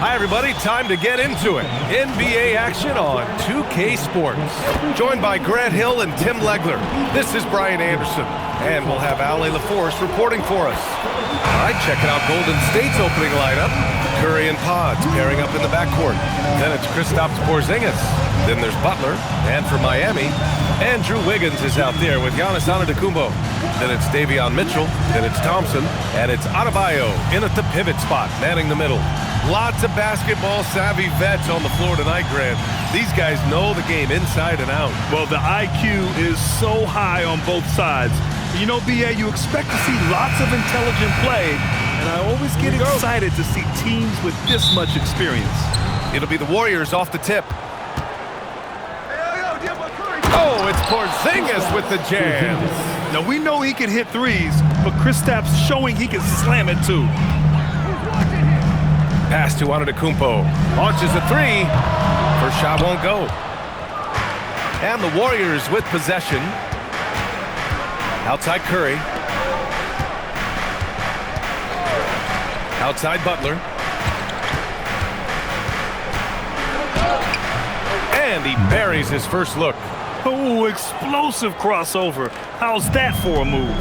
Hi, everybody. Time to get into it. NBA action on 2K Sports. Joined by Grant Hill and Tim Legler. This is Brian Anderson. And we'll have Ale LaForce reporting for us. All right, checking out Golden State's opening lineup. Curry and Pods pairing up in the backcourt. Then it's Kristaps Porzingis. Then there's Butler. And for Miami, Andrew Wiggins is out there with Giannis Antetokounmpo. Then it's Davion Mitchell. Then it's Thompson. And it's Adebayo in at the pivot spot, manning the middle. Lots of basketball-savvy vets on the floor tonight, Grant. These guys know the game inside and out. Well, the IQ is so high on both sides. You know, B.A., you expect to see lots of intelligent play, and I always get excited to see teams with this much experience. It'll be the Warriors off the tip. Oh, it's Porzingis with the jam. Now, we know he can hit threes, but Kristaps showing he can slam it, too. Pass to Antetokounmpo. Launches a three. First shot won't go. And the Warriors with possession. Outside Curry. Outside Butler. And he buries his first look. Oh, explosive crossover. How's that for a move?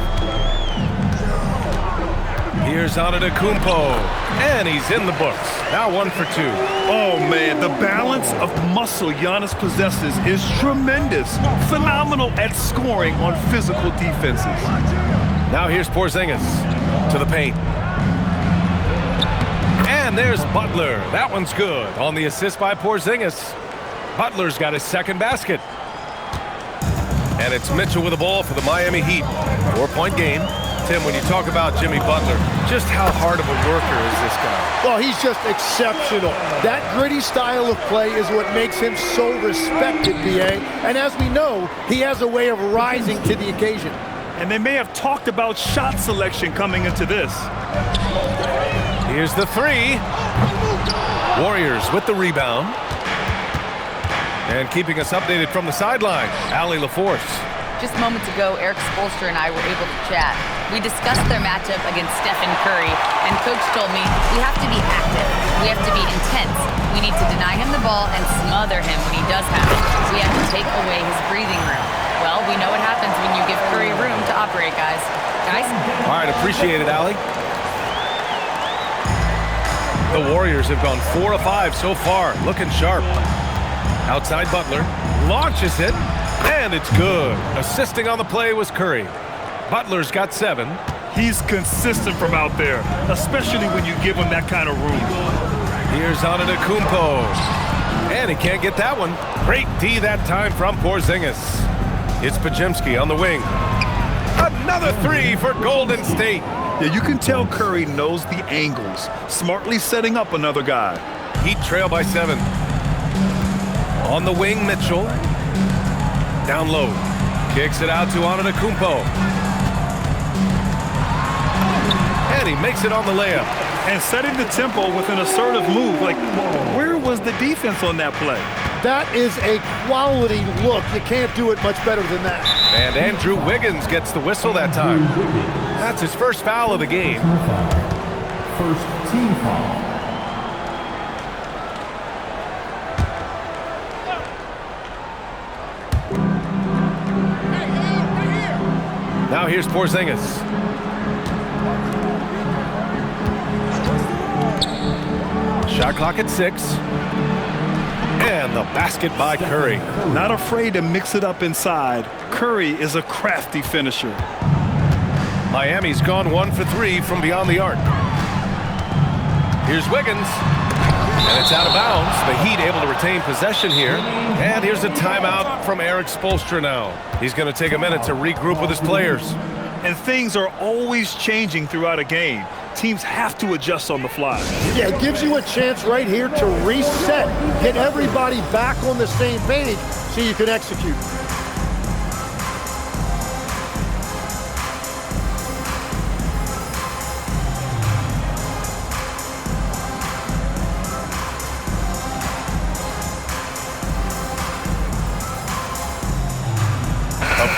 Here's Antetokounmpo, and he's in the books. Now 1 for 2. Oh, man, the balance of muscle Giannis possesses is tremendous. Phenomenal at scoring on physical defenses. Now here's Porzingis to the paint. And there's Butler. That one's good on the assist by Porzingis. Butler's got his second basket. And it's Mitchell with the ball for the Miami Heat. 4-point game. Tim, when you talk about Jimmy Butler, just how hard of a worker is this guy? Well, he's just exceptional. That gritty style of play is what makes him so respected, B.A. And as we know, he has a way of rising to the occasion. And they may have talked about shot selection coming into this. Here's the three. Warriors with the rebound. And keeping us updated from the sideline, Ale LaForce. Just moments ago, Eric Spoelstra and I were able to chat. We discussed their matchup against Stephen Curry, and Coach told me we have to be active. We have to be intense. We need to deny him the ball and smother him when he does have it. We have to take away his breathing room. Well, we know what happens when you give Curry room to operate, guys. All right, appreciate it, Ale. The Warriors have gone 4 of 5 so far, looking sharp. Outside Butler, launches it. And it's good. Assisting on the play was Curry. Butler's got 7. He's consistent from out there, especially when you give him that kind of room. Here's Antetokounmpo. And he can't get that one. Great D that time from Porzingis. It's Pajemski on the wing. Another 3 for Golden State. Yeah, you can tell Curry knows the angles, smartly setting up another guy. Heat trail by 7. On the wing, Mitchell. Down low. Kicks it out to Antetokounmpo. And he makes it on the layup. And setting the tempo with an assertive move. Like, where was the defense on that play? That is a quality look. You can't do it much better than that. And Andrew Wiggins gets the whistle that time. That's his first foul of the game. First team foul. Now here's Porzingis. Shot clock at 6. And the basket by Curry. Not afraid to mix it up inside. Curry is a crafty finisher. Miami's gone 1 for 3 from beyond the arc. Here's Wiggins. And it's out of bounds. The Heat able to retain possession here. And here's a timeout from Eric Spoelstra now. He's going to take a minute to regroup with his players. And things are always changing throughout a game. Teams have to adjust on the fly. Yeah, it gives you a chance right here to reset. Get everybody back on the same page so you can execute.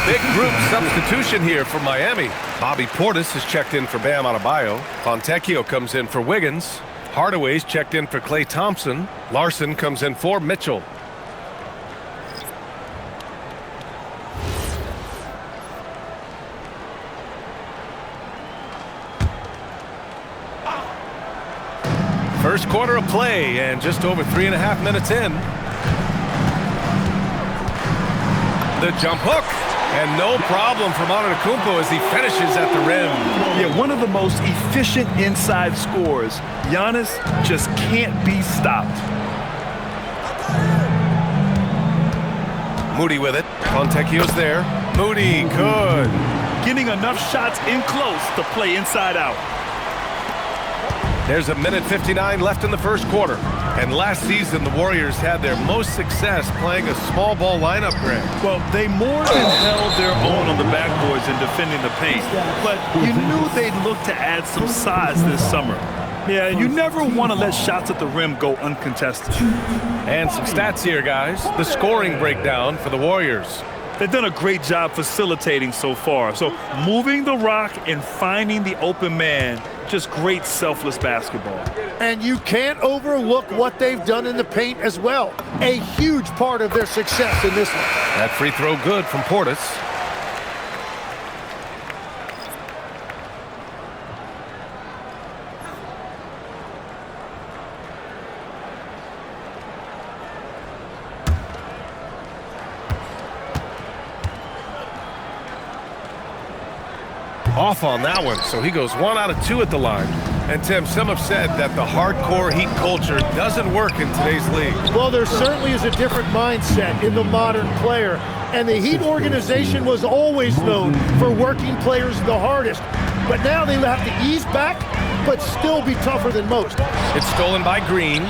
Big group substitution here for Miami. Bobby Portis has checked in for Bam Adebayo. Fontecchio comes in for Wiggins. Hardaway's checked in for Klay Thompson. Larson comes in for Mitchell. First quarter of play and just over 3.5 minutes in. The jump hook. And no problem from Antetokounmpo as he finishes at the rim. Yeah, one of the most efficient inside scorers. Giannis just can't be stopped. Moody with it. Fontecchio's there. Moody, good. Getting enough shots in close to play inside out. There's 1:59 left in the first quarter. And last season, the Warriors had their most success playing a small ball lineup, Greg. Well, they more than held their own on the backboards in defending the paint. But you knew they'd look to add some size this summer. Yeah, you never want to let shots at the rim go uncontested. And some stats here, guys. The scoring breakdown for the Warriors. They've done a great job facilitating so far. So moving the rock and finding the open man, just great selfless basketball. And you can't overlook what they've done in the paint as well. A huge part of their success in this one. That free throw good from Portis. Off on that one, so he goes 1 out of 2 at the line. And Tim, some have said that the hardcore Heat culture doesn't work in today's league. Well, there certainly is a different mindset in the modern player. And the Heat organization was always known for working players the hardest. But now they have to ease back, but still be tougher than most. It's stolen by Green.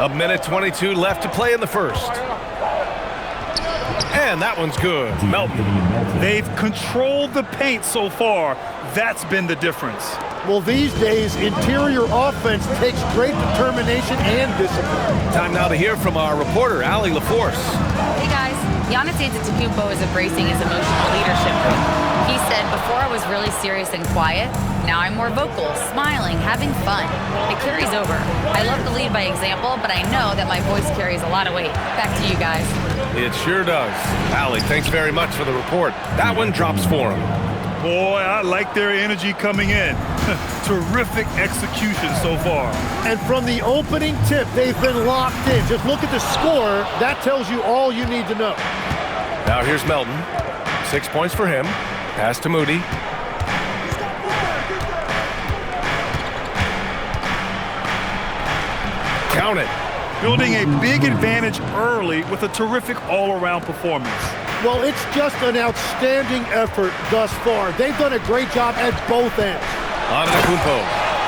1:22 left to play in the first. And that one's good. Melton. They've controlled the paint so far. That's been the difference. Well, these days, interior offense takes great determination and discipline. Time now to hear from our reporter, Allie LaForce. Hey guys, Giannis Antetokounmpo is embracing his emotional leadership. He said, before I was really serious and quiet, now I'm more vocal, smiling, having fun. It carries over. I love to lead by example, but I know that my voice carries a lot of weight. Back to you guys. It sure does. Allie, thanks very much for the report. That one drops for him. Boy, I like their energy coming in. Terrific execution so far. And from the opening tip, they've been locked in. Just look at the score. That tells you all you need to know. Now here's Melton. 6 points for him. Pass to Moody. Count it. Building a big advantage early with a terrific all-around performance. Well, it's just an outstanding effort thus far. They've done a great job at both ends. Antetokounmpo.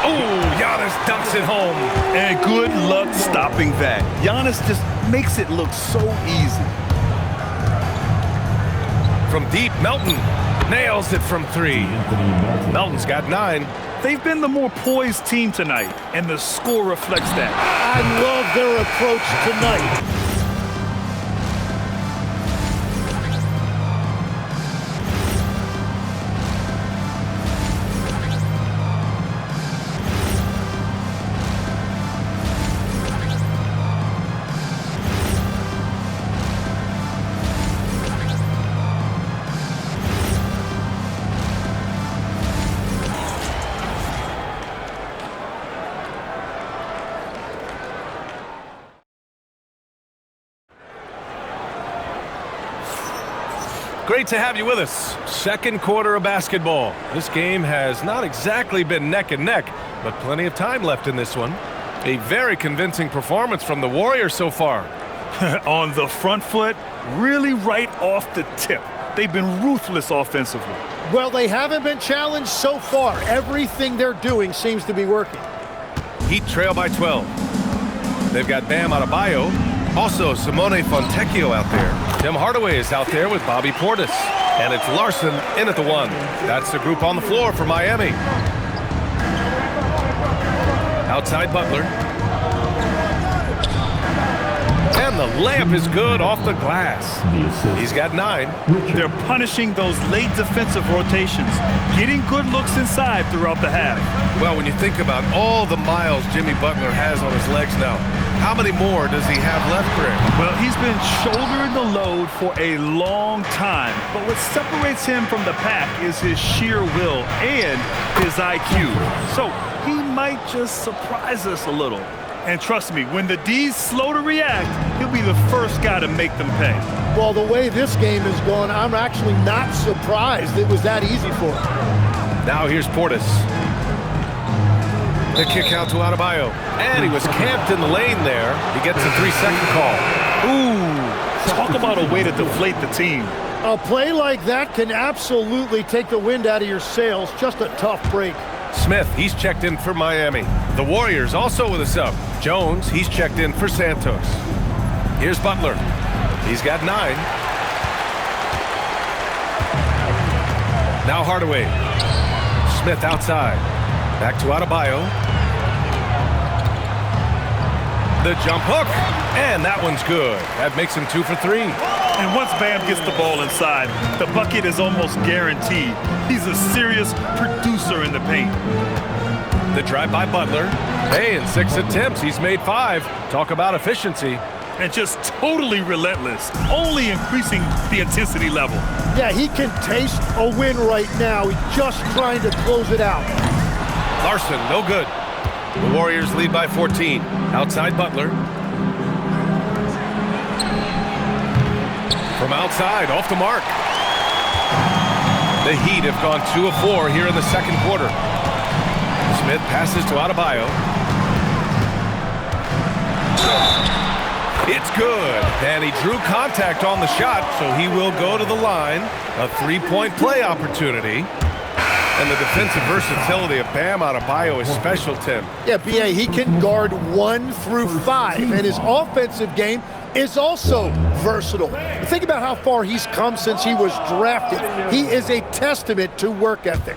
Oh, Giannis dunks it home. And good luck stopping that. Giannis just makes it look so easy. From deep, Melton nails it from 3. Melton's got 9. They've been the more poised team tonight, and the score reflects that. I love their approach tonight. Great to have you with us. Second quarter of basketball. This game has not exactly been neck and neck, but plenty of time left in this one. A very convincing performance from the Warriors so far. On the front foot, really right off the tip. They've been ruthless offensively. Well, they haven't been challenged so far. Everything they're doing seems to be working. Heat trail by 12. They've got Bam Adebayo. Also, Simone Fontecchio out there. Tim Hardaway is out there with Bobby Portis. And it's Larson in at the 1. That's the group on the floor for Miami. Outside Butler. And the layup is good off the glass. He's got 9. They're punishing those late defensive rotations, getting good looks inside throughout the half. Well, when you think about all the miles Jimmy Butler has on his legs now, how many more does he have left, Greg? Well, he's been shouldering the load for a long time, but what separates him from the pack is his sheer will and his IQ. So he might just surprise us a little. And trust me, when the D's slow to react, he'll be the first guy to make them pay. Well, the way this game is going, I'm actually not surprised it was that easy for him. Now here's Portis. The kick out to Adebayo. And he was camped in the lane there. He gets a 3-second call. Ooh, talk about a way to deflate the team. A play like that can absolutely take the wind out of your sails. Just a tough break. Smith, he's checked in for Miami. The Warriors also with a sub. Jones, he's checked in for Santos. Here's Butler. He's got 9. Now Hardaway. Smith outside. Back to Adebayo. The jump hook. And that one's good. That makes him 2 for 3. And once Bam gets the ball inside, the bucket is almost guaranteed. He's a serious producer in the paint. The drive by Butler. Hey, in 6 attempts, he's made 5. Talk about efficiency. And just totally relentless, only increasing the intensity level. Yeah, he can taste a win right now. He's just trying to close it out. Larson, no good. The Warriors lead by 14. Outside Butler. From outside, off the mark. The Heat have gone 2 of 4 here in the second quarter. Smith passes to Adebayo. It's good. And he drew contact on the shot, so he will go to the line. A 3-point play opportunity. And the defensive versatility of Bam Adebayo is special, Tim. Yeah, B.A., he can guard 1 through 5, and his offensive game is also versatile. Think about how far he's come since he was drafted. He is a testament to work ethic.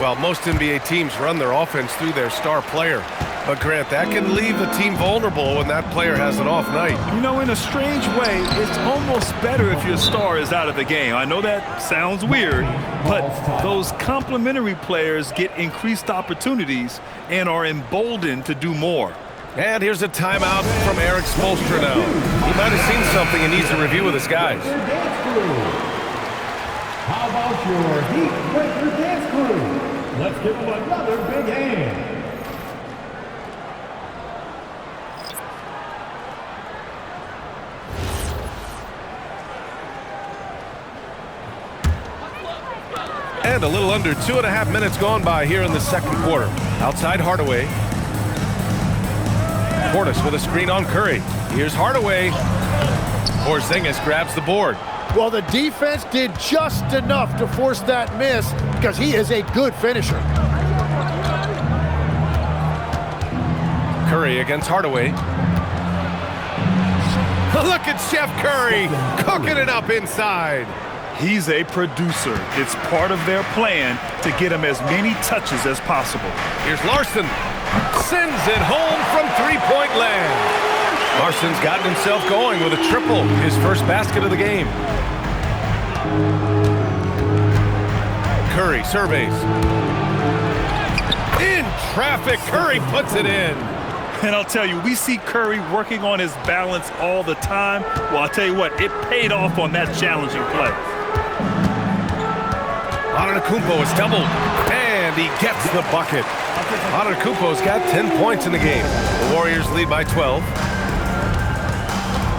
Well, most NBA teams run their offense through their star player. But, Grant, that can leave the team vulnerable when that player has an off night. You know, in a strange way, it's almost better if your star is out of the game. I know that sounds weird, but those complementary players get increased opportunities and are emboldened to do more. And here's a timeout from Eric Spoelstra now. He might have seen something and needs to review with his guys. How about your Heat Breaker Dance Crew? Let's give them another big hand. And a little under 2.5 minutes gone by here in the second quarter. Outside Hardaway. Portis with a screen on Curry. Here's Hardaway. Porzingis grabs the board. Well, the defense did just enough to force that miss because he is a good finisher. Curry against Hardaway. Look at Chef Curry cooking it up inside. He's a producer. It's part of their plan to get him as many touches as possible. Here's Larson. Sends it home from three-point land. Larson's gotten himself going with a triple, his first basket of the game. Curry surveys. In traffic, Curry puts it in. And I'll tell you, we see Curry working on his balance all the time. Well, I'll tell you what, it paid off on that challenging play. Antetokounmpo is doubled, and he gets the bucket. Antetokounmpo's got 10 points in the game. The Warriors lead by 12.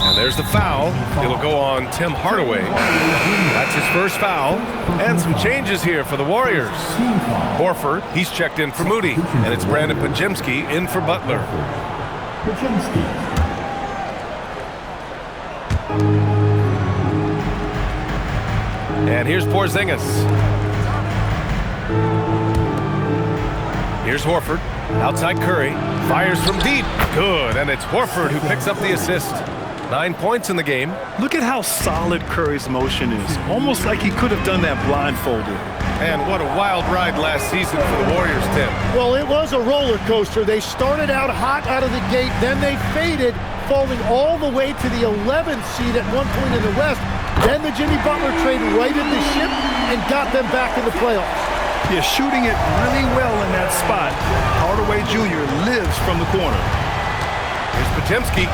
And there's the foul. It'll go on Tim Hardaway. That's his first foul. And some changes here for the Warriors. Horford, he's checked in for Moody. And it's Brandon Podziemski in for Butler. And here's Porzingis. Here's Horford. Outside Curry. Fires from deep. Good. And it's Horford who picks up the assist. 9 points in the game. Look at how solid Curry's motion is. Almost like he could have done that blindfolded. And what a wild ride last season for the Warriors, Tim. Well, it was a roller coaster. They started out hot out of the gate, then they faded, falling all the way to the 11th seed at one point in the West. Then the Jimmy Butler trade righted the ship and got them back in the playoffs. Yeah, shooting it really well in that spot. Hardaway Jr. lives from the corner. Here's Podziemski.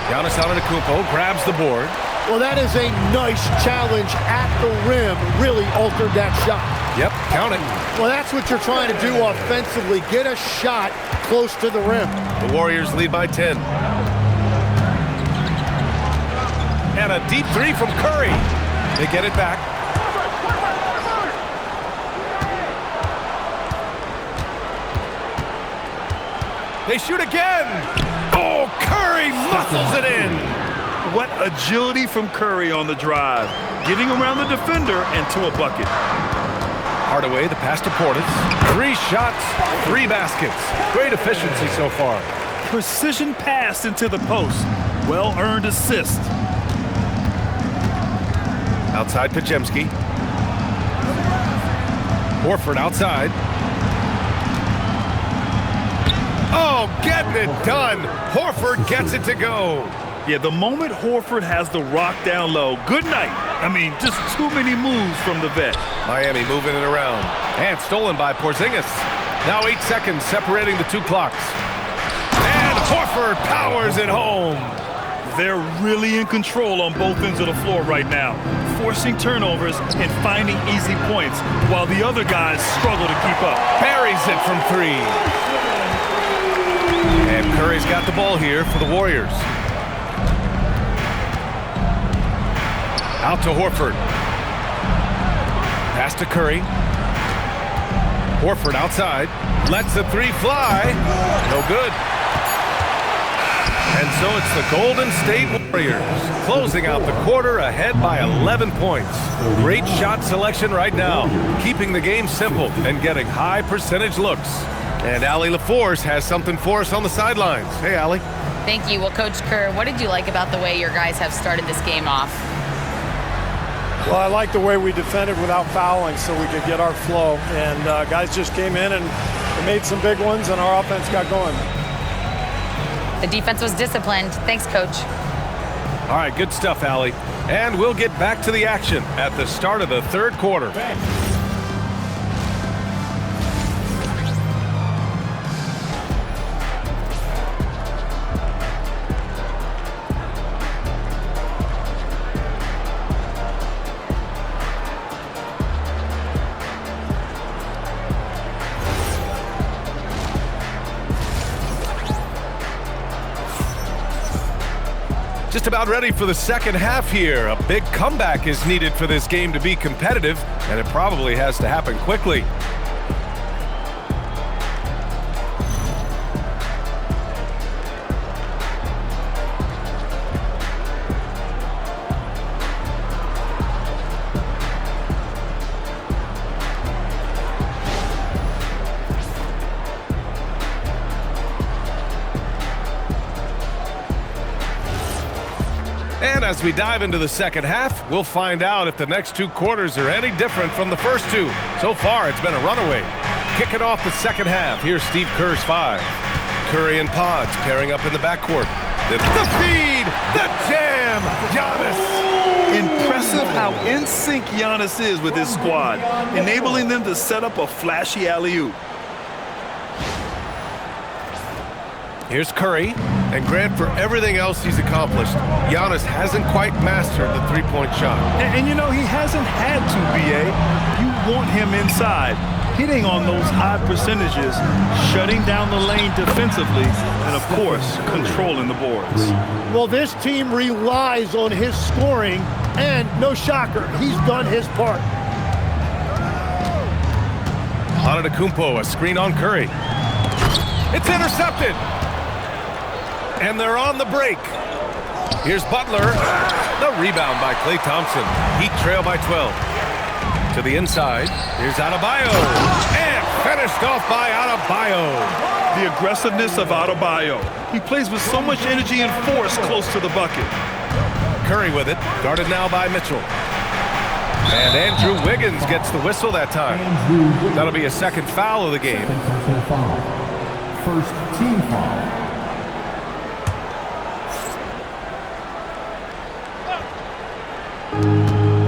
Giannis Antetokounmpo grabs the board. Well, that is a nice challenge at the rim. Really altered that shot. Yep, count it. Well, that's what you're trying to do offensively. Get a shot close to the rim. The Warriors lead by 10. And a deep three from Curry. They get it back. They shoot again. Oh, Curry muscles it in. What agility from Curry on the drive. Getting around the defender and to a bucket. Hardaway, the pass to Portis. 3 shots, 3 baskets. Great efficiency so far. Precision pass into the post. Well-earned assist. Outside Podziemski. Horford outside. Oh, getting it done. Horford gets it to go. Yeah, the moment Horford has the rock down low, good night. I mean, just too many moves from the vet. Miami moving it around. And stolen by Porzingis. Now 8 seconds separating the 2 clocks. And Horford powers it home. They're really in control on both ends of the floor right now, forcing turnovers and finding easy points while the other guys struggle to keep up. Buries it from 3. And Curry's got the ball here for the Warriors. Out to Horford. Pass to Curry. Horford outside. Lets the 3 fly. No good. And so it's the Golden State Warriors closing out the quarter ahead by 11 points. Great shot selection right now, keeping the game simple and getting high percentage looks. And Allie LaForce has something for us on the sidelines. Hey, Allie. Thank you. Well, Coach Kerr, what did you like about the way your guys have started this game off? Well, I like the way we defended without fouling so we could get our flow. And guys just came in and made some big ones, and our offense got going. The defense was disciplined. Thanks, Coach. All right, good stuff, Allie. And we'll get back to the action at the start of the 3rd quarter. Just about ready for the second half here. A big comeback is needed for this game to be competitive, and it probably has to happen quickly. And as we dive into the second half, we'll find out if the next 2 quarters are any different from the first 2. So far, it's been a runaway. Kicking off the second half, here's Steve Kerr's 5. Curry and Pods pairing up in the backcourt. The feed, the jam, Giannis. Impressive how in sync Giannis is with his squad, enabling them to set up a flashy alley-oop. Here's Curry, and Grant, for everything else he's accomplished, Giannis hasn't quite mastered the 3-point shot. And you know, he hasn't had to, B.A. You want him inside, hitting on those high percentages, shutting down the lane defensively, and, of course, controlling the boards. Well, this team relies on his scoring, and no shocker, he's done his part. Antetokounmpo, a screen on Curry. It's intercepted. And they're on the break. Here's Butler. The rebound by Klay Thompson. Heat trail by 12. To the inside. Here's Adebayo. And finished off by Adebayo. the aggressiveness of Adebayo. He plays with so much energy and force close to the bucket. Curry with it, guarded now by Mitchell. And Andrew Wiggins gets the whistle that time. That'll be a second foul of the game. First team foul.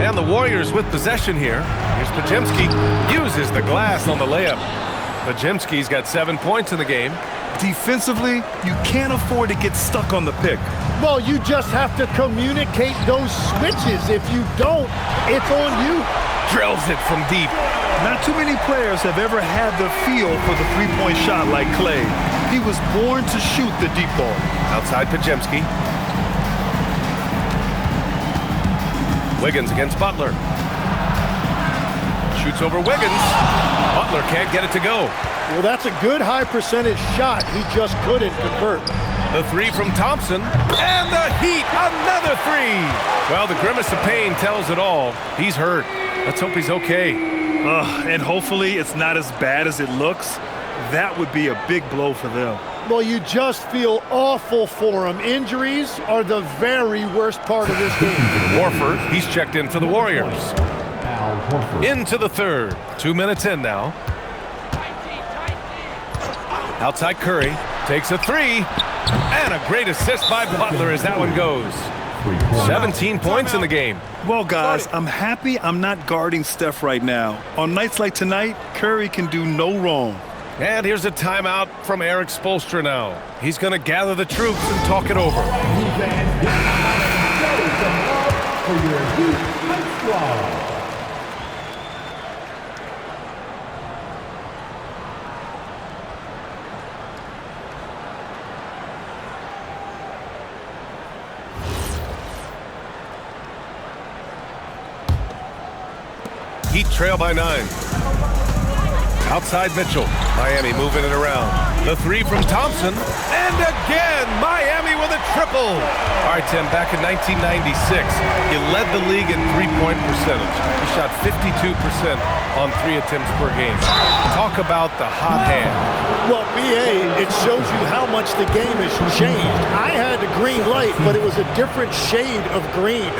And the Warriors with possession here. Here's Pajemski. Uses the glass on the layup. Pajemski's got 7 points in the game. Defensively, you can't afford to get stuck on the pick. Well, you just have to communicate those switches. If you don't, it's on you. Drills it from deep. Not too many players have ever had the feel for the three-point shot like Klay. He was born to shoot the deep ball. Outside Pajemski. Wiggins against Butler. Shoots over Wiggins. Butler can't get it to go. Well, that's a good high percentage shot. He just couldn't convert. The three from Thompson. And the Heat, another three. Well, the grimace of pain tells it all. He's hurt. Let's hope he's okay. And hopefully it's not as bad as it looks. That would be a big blow for them. Well, you just feel awful for him. Injuries are the very worst part of this game. Warford, he's checked in for the Warriors. Into the third. 2 minutes in now. Outside Curry. Takes a three. And a great assist by Butler as that one goes. 17 points in the game. Well, guys, I'm happy I'm not guarding Steph right now. On nights like tonight, Curry can do no wrong. And here's a timeout from Eric Spoelstra now. He's going to gather the troops and talk it over. Heat trail by 9. Outside Mitchell. Miami moving it around. The three from Thompson. And again, Miami with a triple. All right, Tim, back in 1996, he led the league in three-point percentage. He shot 52% on 3 attempts per game. Talk about the hot hand. Well, BA, it shows you how much the game has changed. I had the green light, but it was a different shade of green.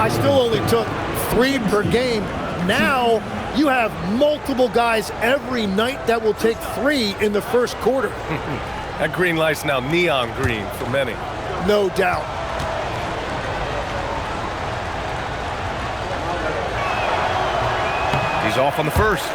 I still only took 3 per game. Now, you have multiple guys every night that will take 3 in the first quarter. That green light's now neon green for many. No doubt. He's off on the first.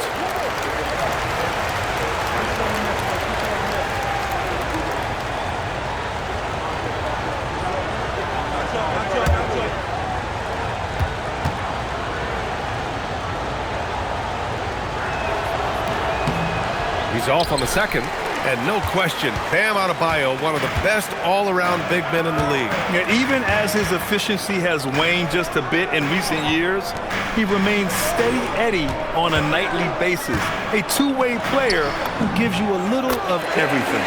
He's off on the second, and no question, Bam Adebayo, one of the best all-around big men in the league. Yeah, even as his efficiency has waned just a bit in recent years, he remains steady Eddie on a nightly basis. A two-way player who gives you a little of everything.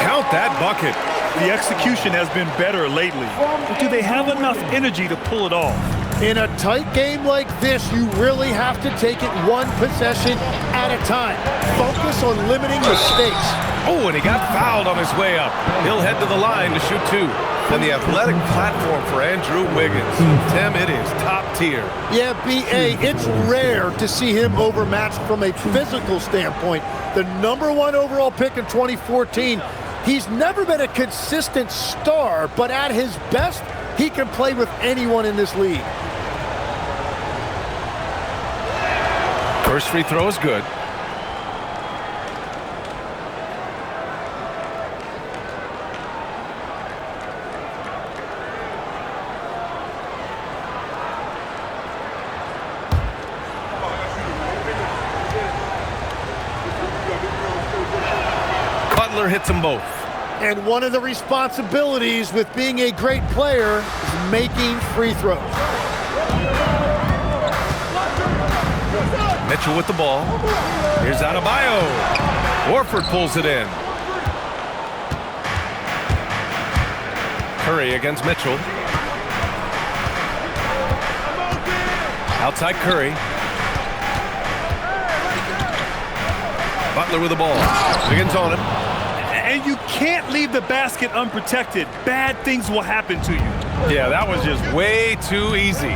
Count that bucket. The execution has been better lately, but do they have enough energy to pull it off? In a tight game like this, you really have to take it one possession at a time. Focus on limiting mistakes. Oh, and he got fouled on his way up. He'll head to the line to shoot 2. And the athletic platform for Andrew Wiggins. Tim, it is top tier. Yeah, B.A., it's rare to see him overmatched from a physical standpoint. The #1 overall pick in 2014, he's never been a consistent star, but at his best, he can play with anyone in this league. First free throw is good. Butler hits them both. And one of the responsibilities with being a great player is making free throws. Mitchell with the ball. Here's Adebayo. Warford pulls it in. Curry against Mitchell. Outside Curry. Butler with the ball. Wiggins on him. And you can't leave the basket unprotected. Bad things will happen to you. Yeah, that was just way too easy.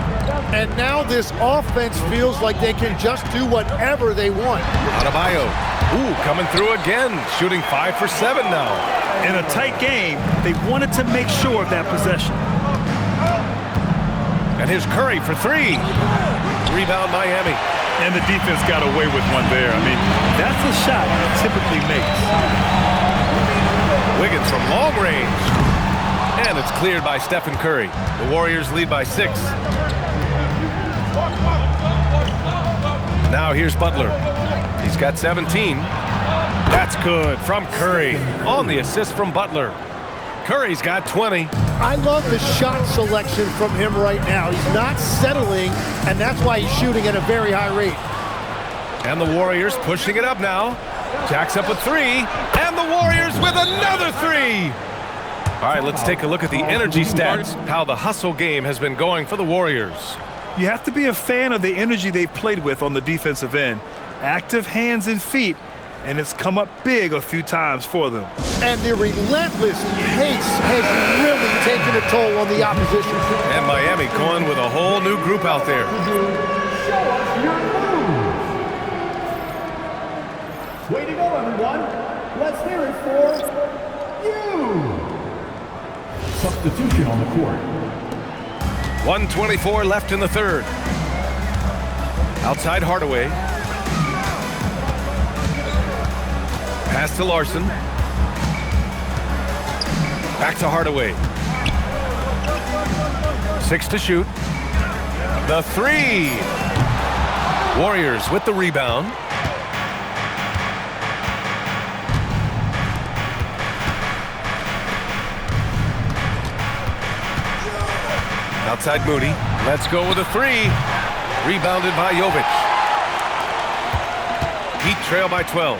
And now this offense feels like they can just do whatever they want. Adebayo, ooh, coming through again, shooting 5 for 7 now. In a tight game, they wanted to make sure of that possession. And here's Curry for 3. Rebound Miami. And the defense got away with one there. I mean, that's a shot he typically makes. Wiggins from long range. And it's cleared by Stephen Curry. The Warriors lead by 6. Now here's Butler. He's got 17. That's good from Curry on the assist from Butler. Curry's got 20. I love the shot selection from him right now. He's not settling, and that's why he's shooting at a very high rate. And the Warriors pushing it up now. Jacks up with 3, and the Warriors with another 3. All right, let's take a look at the energy stats, how the hustle game has been going for the Warriors. You have to be a fan of the energy they've played with on the defensive end. Active hands and feet, and it's come up big a few times for them. And the relentless pace has really taken a toll on the opposition. And Miami going with a whole new group out there. Way to go, everyone. Let's hear it for you. Substitution on the court. 1:24 left in the third. Outside Hardaway. Pass to Larson. Back to Hardaway. 6 to shoot. The 3. Warriors with the rebound. Outside Moody. Let's go with a 3. Rebounded by Jovic. Heat trail by 12.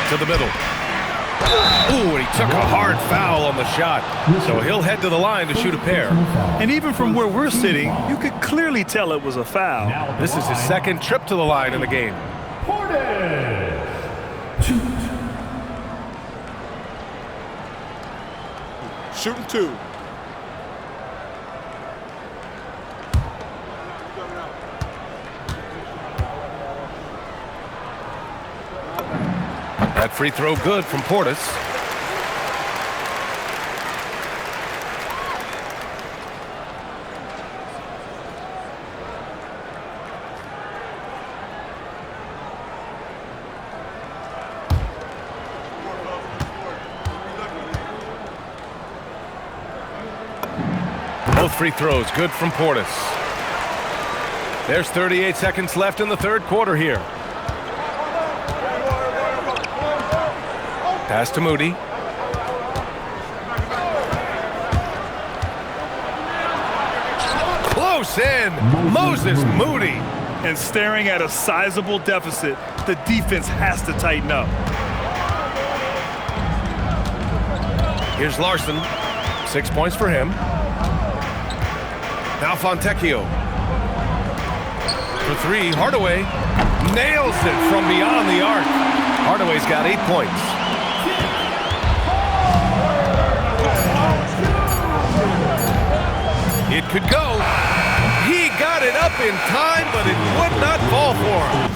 To the middle. Ooh, and he took a hard foul on the shot. So he'll head to the line to shoot a pair. And even from where we're sitting, you could clearly tell it was a foul. This is his second trip to the line in the game. Shooting 2. That free throw good from Portis. Both free throws good from Portis. There's 38 seconds left in the third quarter here. Pass to Moody. Close in. Moses Moody. And staring at a sizable deficit, the defense has to tighten up. Here's Larson. 6 points for him. Now Fontecchio. For 3, Hardaway nails it from beyond the arc. Hardaway's got 8 points. It could go. He got it up in time, but it would not fall for him.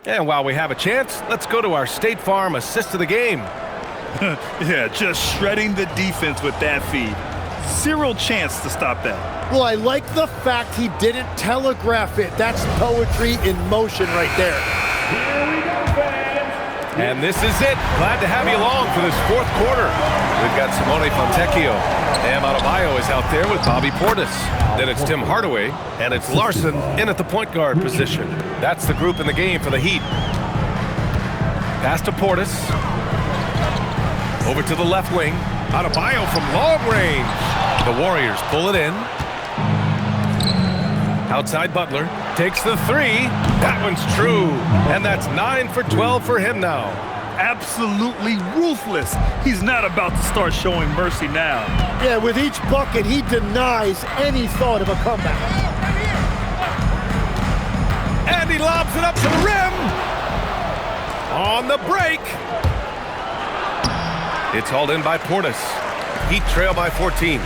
And while we have a chance, let's go to our State Farm assist of the game. Yeah, just shredding the defense with that feed. Zero chance to stop that. Well, I like the fact he didn't telegraph it. That's poetry in motion right there. Here we go, fans. And this is it. Glad to have you along for this fourth quarter. We've got Simone Fontecchio. Bam Adebayo is out there with Bobby Portis. Then it's Tim Hardaway, and it's Larson in at the point guard position. That's the group in the game for the Heat. Pass to Portis. Over to the left wing. Adebayo from long range. The Warriors pull it in. Outside Butler. Takes the three. That one's true. And that's 9 for 12 for him now. Absolutely ruthless. He's not about to start showing mercy now. Yeah, with each bucket, he denies any thought of a comeback. And he lobs it up to the rim. On the break. It's hauled in by Portis. Heat trail by 14.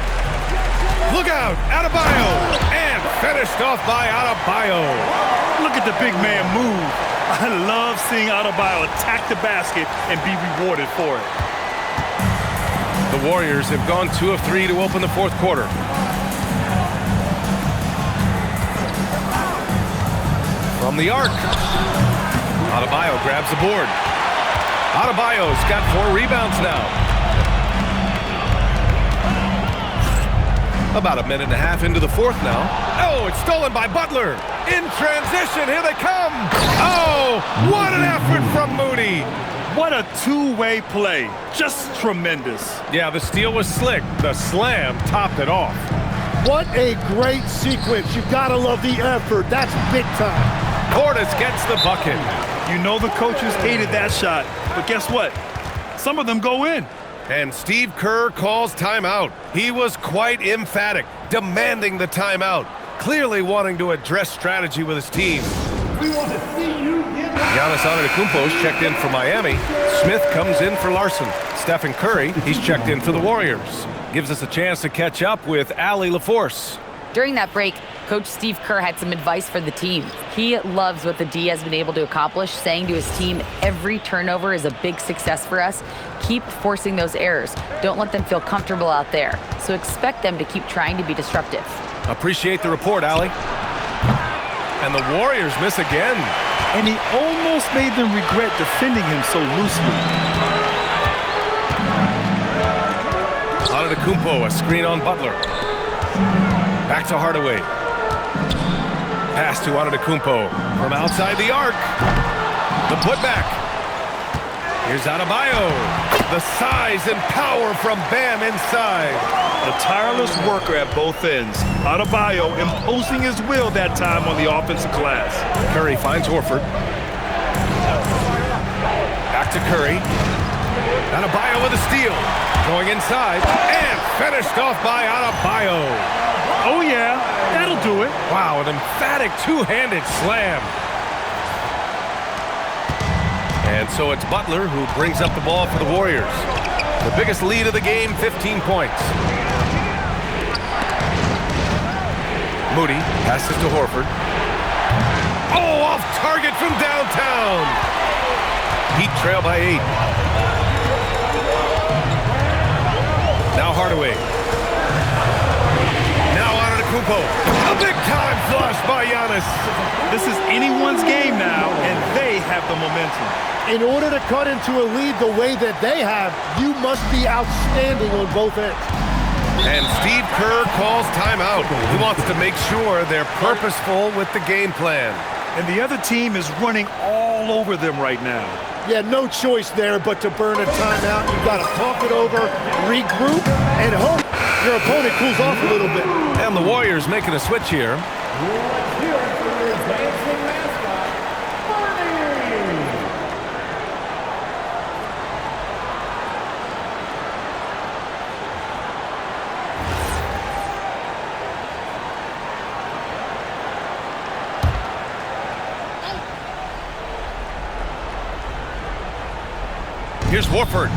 Look out, Adebayo. And finished off by Adebayo. Look at the big man move. I love seeing Adebayo attack the basket and be rewarded for it. The Warriors have gone 2 of 3 to open the fourth quarter. From the arc. Adebayo grabs the board. Adebayo's got 4 rebounds now. About a minute and a half into the fourth now. Oh, it's stolen by Butler. In transition, here they come. Oh, what an effort from Moody. What a two-way play. Just tremendous. Yeah, the steal was slick. The slam topped it off. What a great sequence. You've got to love the effort. That's big time. Portis gets the bucket. You know the coaches hated that shot, but guess what? Some of them go in. And Steve Kerr calls timeout. He was quite emphatic, demanding the timeout, clearly wanting to address strategy with his team. We want to see you get Giannis Antetokounmpo's checked in for Miami. Smith comes in for Larson. Stephen Curry, he's checked in for the Warriors. Gives us a chance to catch up with Allie LaForce. During that break, Coach Steve Kerr had some advice for the team. He loves what the D has been able to accomplish, saying to his team, every turnover is a big success for us. Keep forcing those errors. Don't let them feel comfortable out there. So expect them to keep trying to be disruptive. Appreciate the report, Allie. And the Warriors miss again. And he almost made them regret defending him so loosely. Antetokounmpo, a screen on Butler. Back to Hardaway. Pass to Antetokounmpo from outside the arc. The putback. Here's Adebayo. The size and power from Bam inside. A tireless worker at both ends. Adebayo imposing his will that time on the offensive glass. Curry finds Horford. Back to Curry. Adebayo with a steal. Going inside and finished off by Adebayo. Oh yeah, that'll do it. Wow, an emphatic two-handed slam. And so it's Butler who brings up the ball for the Warriors. The biggest lead of the game, 15 points. Moody passes to Horford. Oh, off target from downtown. Heat trail by 8. Now Hardaway. Now Antetokounmpo. A big-time flush by Giannis. This is anyone's game now, and they have the momentum. In order to cut into a lead the way that they have, you must be outstanding on both ends. And Steve Kerr calls timeout. He wants to make sure they're purposeful with the game plan. And the other team is running all over them right now. Yeah, no choice there but to burn a timeout. You've got to talk it over, regroup, and hope your opponent cools off a little bit. And the Warriors making a switch here. Let's hear it for your dancing mascot, Bernie! Here's Horford.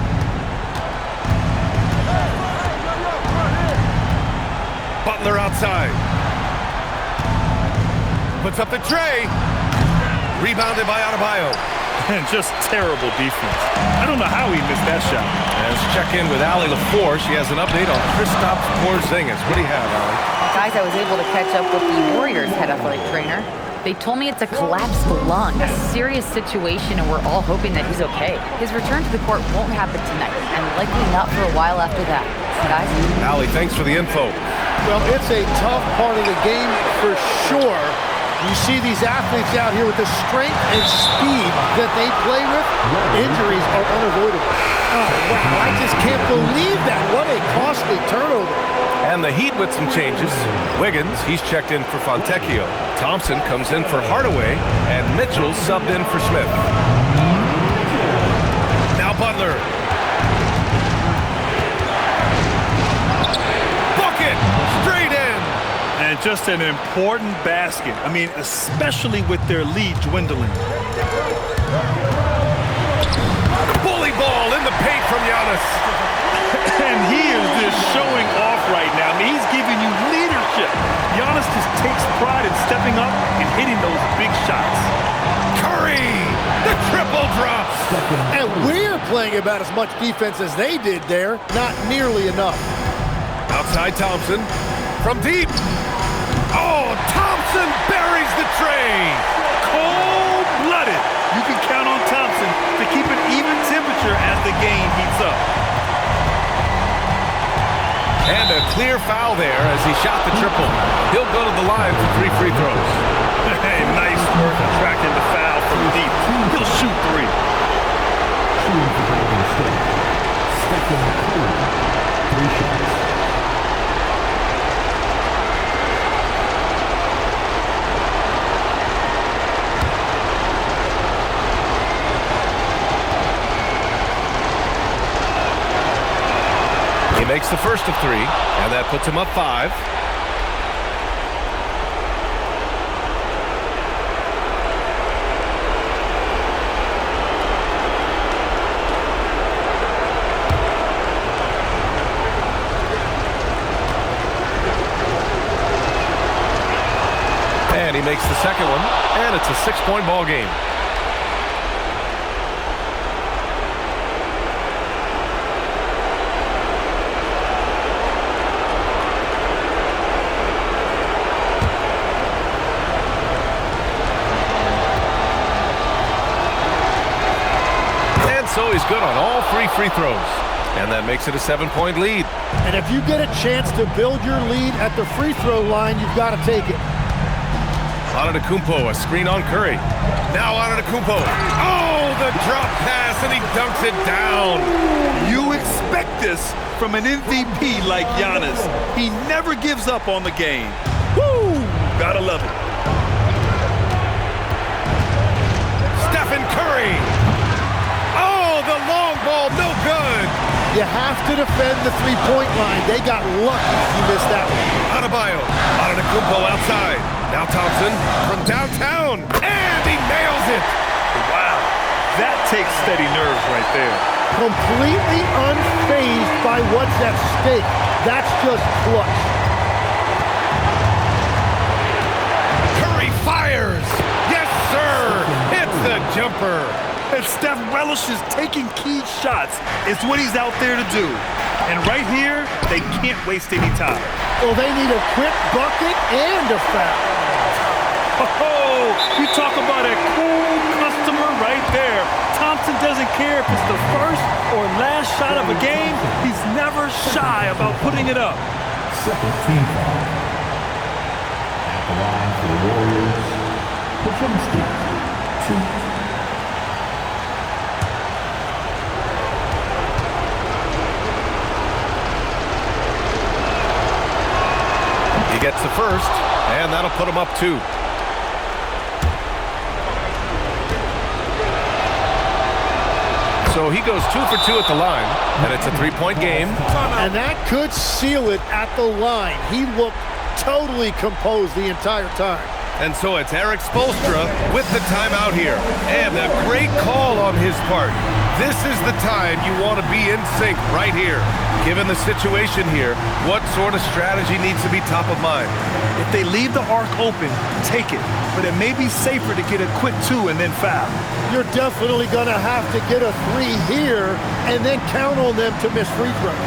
Butler outside. Puts up the tray. Rebounded by Adebayo. And just terrible defense. I don't know how he missed that shot. Let's check in with Allie LaForce. She has an update on Kristaps Porzingis. What do you have, Allie? Guys, I was able to catch up with the Warriors head athletic trainer. They told me it's a collapsed lung, a serious situation, and we're all hoping that he's okay. His return to the court won't happen tonight, and likely not for a while after that. Guys? Allie, thanks for the info. Well, it's a tough part of the game for sure. You see these athletes out here with the strength and speed that they play with. Injuries are unavoidable. Oh, wow, I just can't believe that. What a costly turnover. And the Heat with some changes. Wiggins, he's checked in for Fontecchio. Thompson comes in for Hardaway, and Mitchell subbed in for Smith. Now Butler. Bucket! Straight in! And just an important basket. I mean, especially with their lead dwindling. Bully ball in the paint from Giannis. And he is just showing off right now. I mean, he's giving you leadership. Giannis just takes pride in stepping up and hitting those big shots. Curry, the triple drop. And we're playing about as much defense as they did there. Not nearly enough. Outside Thompson from deep. Oh, Thompson buries the tray. Cold-blooded. You can count on Thompson to keep an even temperature as the game heats up. And a clear foul there as he shot the triple. He'll go to the line for 3 free throws. Hey, nice work attracting the foul from deep. He'll shoot 3. Shooting for Golden State. Stephen Curry. 3 shots. He makes the first of 3, and that puts him up 5. And he makes the second one, and it's a 6-point ball game. So he's good on all 3 free throws. And that makes it a 7-point lead. And if you get a chance to build your lead at the free throw line, you've got to take it. Antetokounmpo, a screen on Curry. Now Antetokounmpo. Oh, the drop pass, and he dunks it down. You expect this from an MVP like Giannis. He never gives up on the game. Woo! Gotta love it. Stephen Curry. The long ball, no good. You have to defend the three-point line. They got lucky you missed that one. Adebayo, Antetokounmpo outside. Now Thompson from downtown, and he nails it. Wow, that takes steady nerves right there. Completely unfazed by what's at stake. That's just clutch. Curry fires. Yes, sir. Hits the jumper. And Steph relishes taking key shots. It's what he's out there to do. And right here, they can't waste any time. Well, they need a quick bucket and a foul. Oh, you talk about a cool customer right there. Thompson doesn't care if it's the first or last shot of a game. He's never shy about putting it up. Second team foul. At the line for the Warriors. Potomski. 2. He gets the first, and that'll put him up 2. So he goes 2 for 2 at the line, and it's a 3-point game. And that could seal it at the line. He looked totally composed the entire time. And so it's Eric Spoelstra with the timeout here. And a great call on his part. This is the time you want to be in sync right here. Given the situation here, what sort of strategy needs to be top of mind? If they leave the arc open, take it. But it may be safer to get a quick 2 and then foul. You're definitely going to have to get a 3 here and then count on them to miss free throws.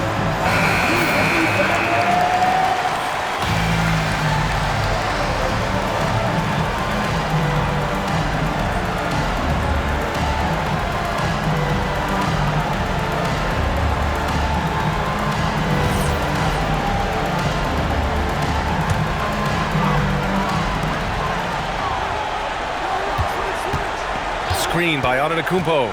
Screen by Antetokounmpo.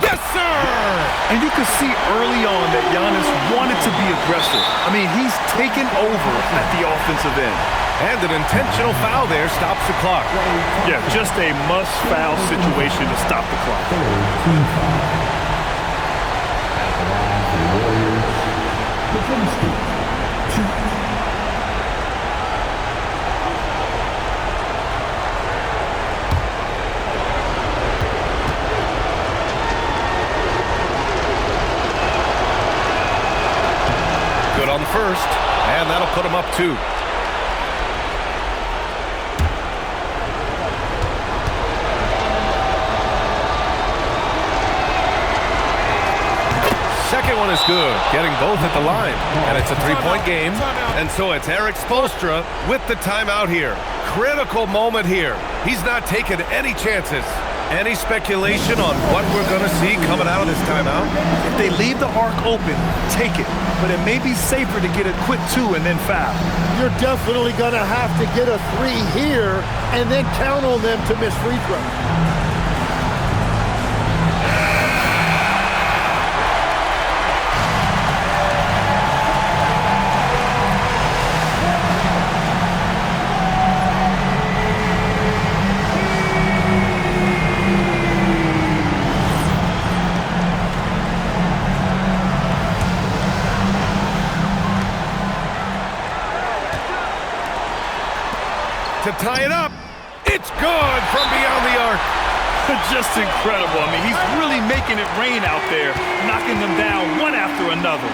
Yes, sir! And you could see early on that Giannis wanted to be aggressive. I mean, he's taken over at the offensive end. And an intentional foul there stops the clock. Yeah, just a must-foul situation to stop the clock. Good on the first, and that'll put him up 2. Second one is good, getting both at the line. And it's a 3-point game. And so it's Eric Spoelstra with the timeout here. Critical moment here. He's not taking any chances. Any speculation on what we're going to see coming out of this timeout? If they leave the arc open, take it. But it may be safer to get a quick 2 and then foul. You're definitely going to have to get a 3 here and then count on them to miss free throws. To tie it up, it's good from beyond the arc. Just incredible. I mean, he's really making it rain out there, knocking them down one after another.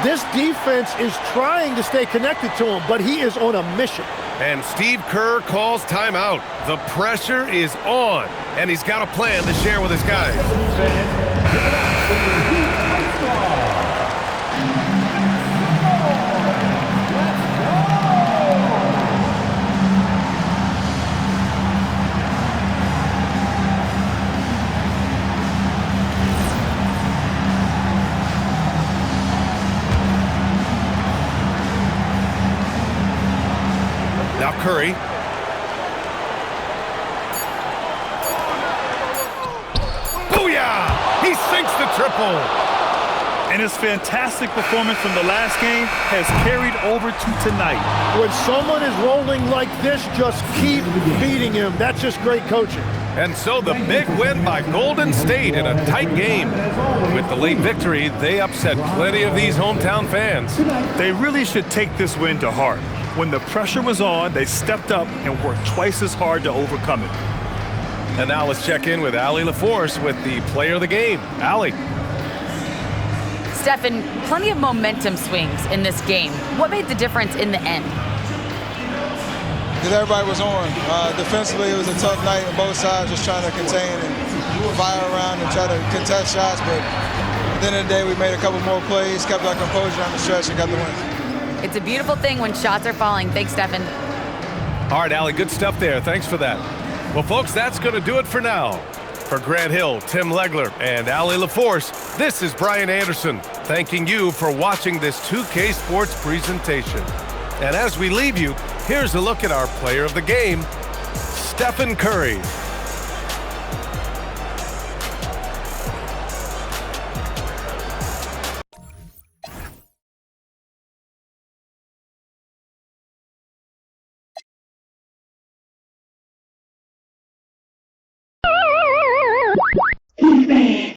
This defense is trying to stay connected to him, but he is on a mission. And Steve Kerr calls timeout. The pressure is on, and he's got a plan to share with his guys. Now Curry. Booyah! He sinks the triple. And his fantastic performance from the last game has carried over to tonight. When someone is rolling like this, just keep beating him. That's just great coaching. And so the big win by Golden State in a tight game. With the late victory, they upset plenty of these hometown fans. They really should take this win to heart. When the pressure was on, they stepped up and worked twice as hard to overcome it. And now let's check in with Allie LaForce with the player of the game. Allie. Stephen, plenty of momentum swings in this game. What made the difference in the end? Because everybody was on. Defensively, it was a tough night on both sides, just trying to contain and fire around and try to contest shots. But at the end of the day, we made a couple more plays, kept our composure on the stretch, and got the win. It's a beautiful thing when shots are falling. Thanks, Stephen. All right, Allie, good stuff there. Thanks for that. Well, folks, that's going to do it for now. For Grant Hill, Tim Legler, and Allie LaForce, this is Brian Anderson, thanking you for watching this 2K Sports presentation. And as we leave you, here's a look at our player of the game, Stephen Curry.